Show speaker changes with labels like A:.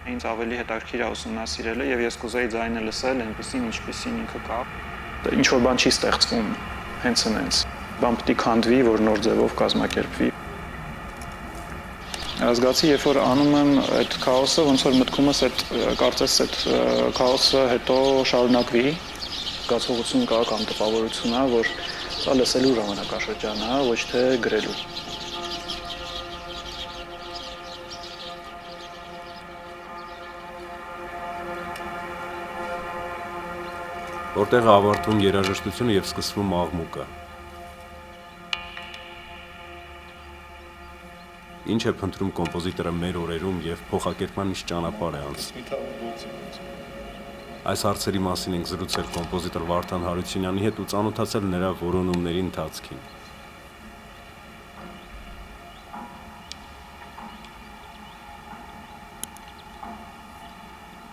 A: Ինձ ավելի հետաքրքիր է ուսումնասիրելը եւ ես կուզեի ձայնը լսել այնպեսին, ինչպեսին ինքը կա։ Ինչ որ բան չի ստեղծվում հենց այնց։ Բան պետք է քանդվի, որ նոր ձևով կազմակերպվի։ Զգացի, երբ որ անում եմ այդ քաոսը, ոնց որ մտքումս այդ կարծես այդ քաոսը հետո շարունակվի, զգացողություն կա կամ տպավորություն է, որ սա լսելու ժամանակաշրջան է, ոչ թե գրելու։
B: Որտեղ է ավարտվում երաժշտությունը եւ սկսվում աղմուկը։ Ինչ է փնտրում կոմպոզիտորը մեր օրերում եւ փոխակերպման ինչ ճանապարհ է անցնում։ Այս հարցերի մասին ենք զրուցել կոմպոզիտոր Վարդան Հարությունյանի հետ ու ծանոթացել նրա որոնումների ընթացքին։